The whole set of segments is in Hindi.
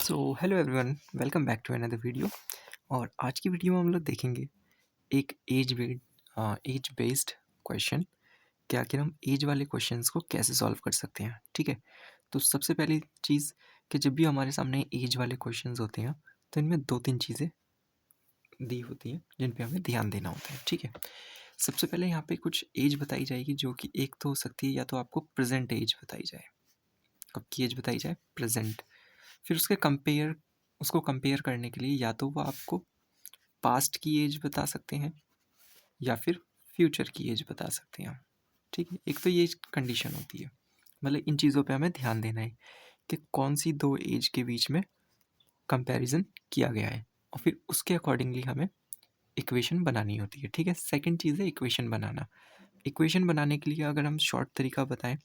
So hello everyone, welcome back to another video. और आज की वीडियो में हम लोग देखेंगे एक एज बेस्ड क्वेश्चन कि आखिर हम एज वाले क्वेश्चंस को कैसे सॉल्व कर सकते हैं। ठीक है, तो सबसे पहली चीज़ कि जब भी हमारे सामने एज वाले क्वेश्चंस होते हैं तो इनमें दो तीन चीज़ें दी होती हैं जिन पे हमें ध्यान देना होता है। ठीक है, सबसे पहले यहाँ पे कुछ एज बताई जाएगी जो कि एक तो हो सकती है या तो आपको प्रेजेंट एज बताई जाए, कब की एज बताई जाए, प्रेजेंट। फिर उसको कंपेयर करने के लिए या तो वो आपको पास्ट की एज बता सकते हैं या फिर फ्यूचर की एज बता सकते हैं। ठीक है, एक तो ये कंडीशन होती है, मतलब इन चीज़ों पे हमें ध्यान देना है कि कौन सी दो एज के बीच में कंपैरिजन किया गया है और फिर उसके अकॉर्डिंगली हमें इक्वेशन बनानी होती है। ठीक है, सेकंड चीज़ है इक्वेशन बनाना। इक्वेशन बनाने के लिए अगर हम शॉर्ट तरीका बताएं,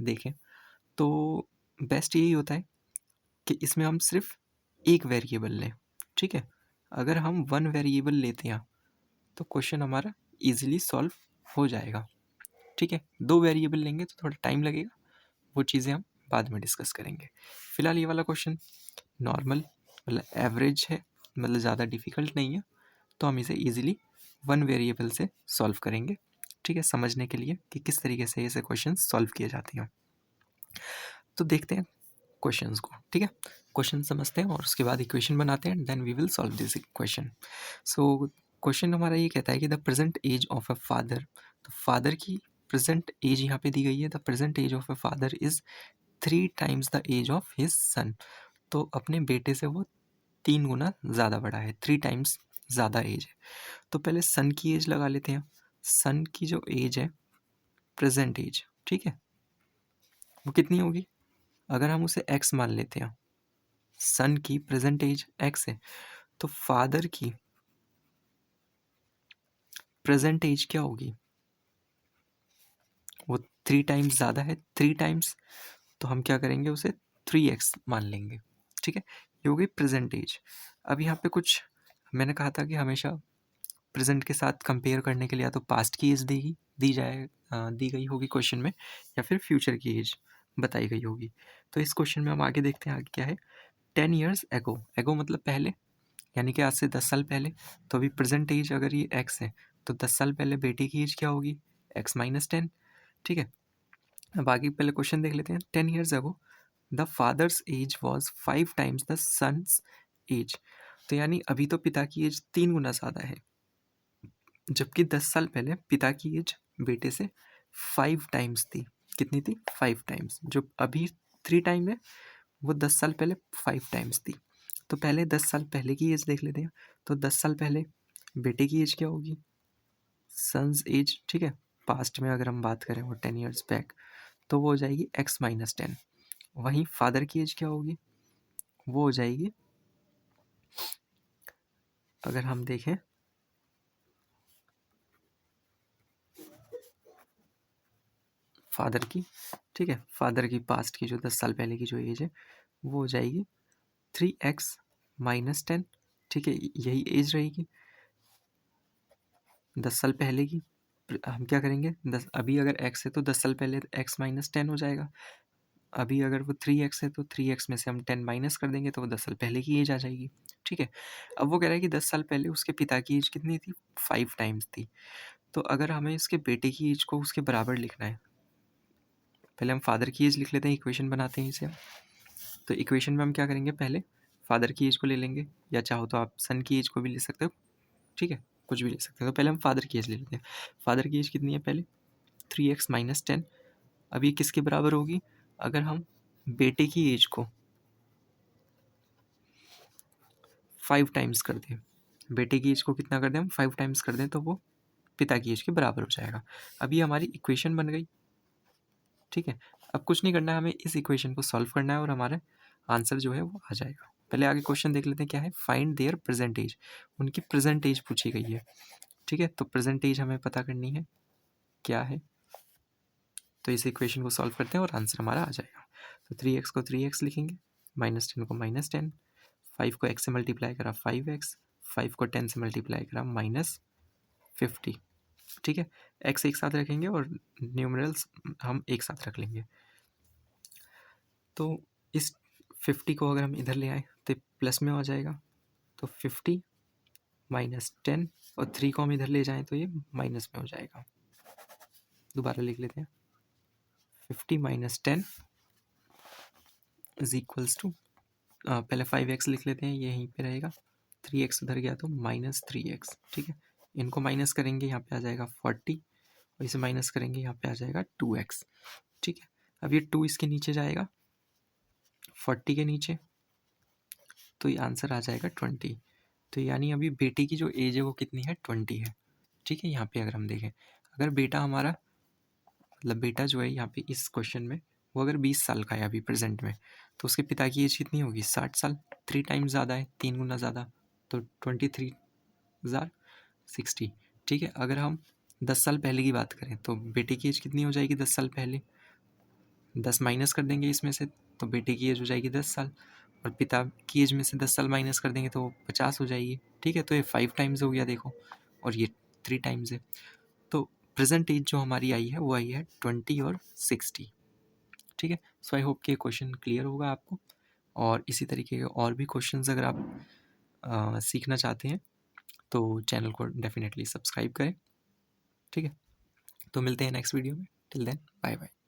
देखें तो बेस्ट यही होता है कि इसमें हम सिर्फ एक वेरिएबल लें। ठीक है, अगर हम वन वेरिएबल लेते हैं तो क्वेश्चन हमारा इजीली सॉल्व हो जाएगा। ठीक है, दो वेरिएबल लेंगे तो थोड़ा टाइम लगेगा, वो चीज़ें हम बाद में डिस्कस करेंगे। फिलहाल ये वाला क्वेश्चन नॉर्मल मतलब एवरेज है, मतलब ज़्यादा डिफिकल्ट नहीं है, तो हम इसे इजीली वन वेरिएबल से सॉल्व करेंगे। ठीक है, समझने के लिए कि किस तरीके से ऐसे क्वेश्चन सॉल्व किए जाते हैं। तो देखते हैं क्वेश्चंस को। ठीक है, क्वेश्चन समझते हैं और उसके बाद इक्वेशन बनाते हैं, then we will solve this equation. So question हमारा ये कहता है कि the present age of a father, तो फादर की प्रेजेंट एज यहाँ पे दी गई है। The present age of a father is 3 times the age of his son, तो अपने बेटे से वो 3 गुना ज़्यादा बड़ा है, 3 times ज़्यादा एज है। तो पहले सन की एज लगा लेते हैं। सन की जो एज है, प्रेजेंट एज, ठीक है, वो कितनी होगी? अगर हम उसे एक्स मान लेते हैं, सन की प्रेजेंट एज एक्स है, तो फादर की प्रेजेंट एज क्या होगी? वो 3 times ज़्यादा है, 3 times, तो हम क्या करेंगे, उसे 3x मान लेंगे। ठीक है, ये हो गई प्रेजेंट एज। अब यहाँ पे कुछ मैंने कहा था कि हमेशा प्रेजेंट के साथ कंपेयर करने के लिए या तो पास्ट की एज दी गई होगी क्वेश्चन में, या फिर फ्यूचर की एज बताई गई होगी। तो इस क्वेश्चन में हम आगे देखते हैं, आगे क्या है। 10 years एगो, एगो मतलब पहले, यानी कि आज से 10 साल पहले। तो अभी प्रेजेंट एज अगर ये एक्स है तो 10 साल पहले बेटे की एज क्या होगी? x-10। ठीक है, अब आगे पहले क्वेश्चन देख लेते हैं। 10 years ago the father's age was 5 times the son's age, तो यानी अभी तो पिता की एज 3 गुना ज़्यादा है, जबकि 10 साल पहले पिता की एज बेटे से 5 times थी। कितनी थी? 5 times। जो अभी 3 टाइम है, वो 10 साल पहले 5 times थी। तो पहले 10 साल पहले की एज देख लेते हैं। तो 10 साल पहले बेटे की एज क्या होगी? Son's age. ठीक है, पास्ट में अगर हम बात करें वो 10 years बैक, तो वो हो जाएगी x-10। वहीं फादर की एज क्या होगी? वो हो जाएगी, अगर हम देखें, फादर की, ठीक है, फादर की पास्ट की जो 10 साल पहले की जो एज है, वो हो जाएगी 3x-10। ठीक है, यही एज रहेगी 10 साल पहले की। हम क्या करेंगे, अभी अगर x है तो 10 साल पहले x-10 हो जाएगा। अभी अगर वो 3x है तो 3x में से हम 10 माइनस कर देंगे तो वो 10 साल पहले की एज आ जाएगी। ठीक है, अब वो कह रहा है कि 10 साल पहले उसके पिता की एज कितनी थी? 5 times थी। तो अगर हमें इसके बेटे की एज को उसके बराबर लिखना है, पहले हम फादर की एज लिख लेते हैं, इक्वेशन बनाते हैं इसे। तो इक्वेशन में हम क्या करेंगे, पहले फादर की एज को ले लेंगे, या चाहो तो आप सन की एज को भी ले सकते हो। ठीक है, कुछ भी ले सकते हो। तो पहले हम फादर की एज ले लेते हैं। फादर की एज कितनी है पहले? 3x-10। अब ये किसके बराबर होगी? अगर हम बेटे की एज को 5 times कर दें, बेटे की एज को कितना कर दें हम? 5 times कर दें, तो वो पिता की एज के बराबर हो जाएगा। अब ये हमारी इक्वेशन बन गई। ठीक है, अब कुछ नहीं करना है, हमें इस इक्वेशन को सॉल्व करना है और हमारा आंसर जो है वो आ जाएगा। पहले आगे क्वेश्चन देख लेते हैं क्या है। फाइंड देयर प्रेजेंट एज, उनकी प्रेजेंट एज पूछी गई है। ठीक है, तो प्रेजेंट एज हमें पता करनी है क्या है। तो इस इक्वेशन को सॉल्व करते हैं और आंसर हमारा आ जाएगा। तो 3x को 3x लिखेंगे, -10 को -10, 5 को x से मल्टीप्लाई करा 5x, 5 को 10 से मल्टीप्लाई करा -50। ठीक है, x एक साथ रखेंगे और न्यूमरल्स हम एक साथ रख लेंगे। तो इस 50 को अगर हम इधर ले आए तो प्लस में हो जाएगा, तो 50 माइनस 10, और 3 को हम इधर ले जाएं तो ये माइनस में हो जाएगा। दोबारा लिख लेते हैं, 50 माइनस 10 इज इक्वल्स टू, पहले 5x लिख लेते हैं, ये यहीं पे रहेगा, 3x उधर गया तो माइनस 3x। ठीक है, इनको माइनस करेंगे, यहाँ पे आ जाएगा 40, और इसे माइनस करेंगे, यहाँ पे आ जाएगा 2x। ठीक है, अब ये 2 इसके नीचे जाएगा 40 के नीचे, तो ये आंसर आ जाएगा 20। तो यानी अभी बेटे की जो एज है वो कितनी है, 20 है। ठीक है, यहाँ पे अगर हम देखें, अगर बेटा हमारा, मतलब बेटा जो है यहाँ पे इस क्वेश्चन में, वो अगर 20 साल का है अभी प्रेजेंट में, तो उसके पिता की एज कितनी होगी, 60 साल। 3 टाइम्स ज़्यादा है, 3 गुना ज़्यादा, तो 23,060। ठीक है, अगर हम 10 साल पहले की बात करें तो बेटे की एज कितनी हो जाएगी 10 साल पहले, 10 माइनस कर देंगे इसमें से, तो बेटे की एज हो जाएगी 10 साल, और पिता की एज में से 10 साल माइनस कर देंगे तो 50 हो जाएगी। ठीक है, तो ये 5 टाइम्स हो गया देखो, और ये 3 टाइम्स है। तो प्रेजेंट एज जो हमारी आई है वो आई है 20 और 60। ठीक है, सो आई होप कि क्वेश्चन क्लियर होगा आपको, और इसी तरीके के और भी क्वेश्चंस अगर आप सीखना चाहते हैं तो चैनल को डेफिनेटली सब्सक्राइब करें। ठीक है, तो मिलते हैं नेक्स्ट वीडियो में, टिल देन बाय बाय।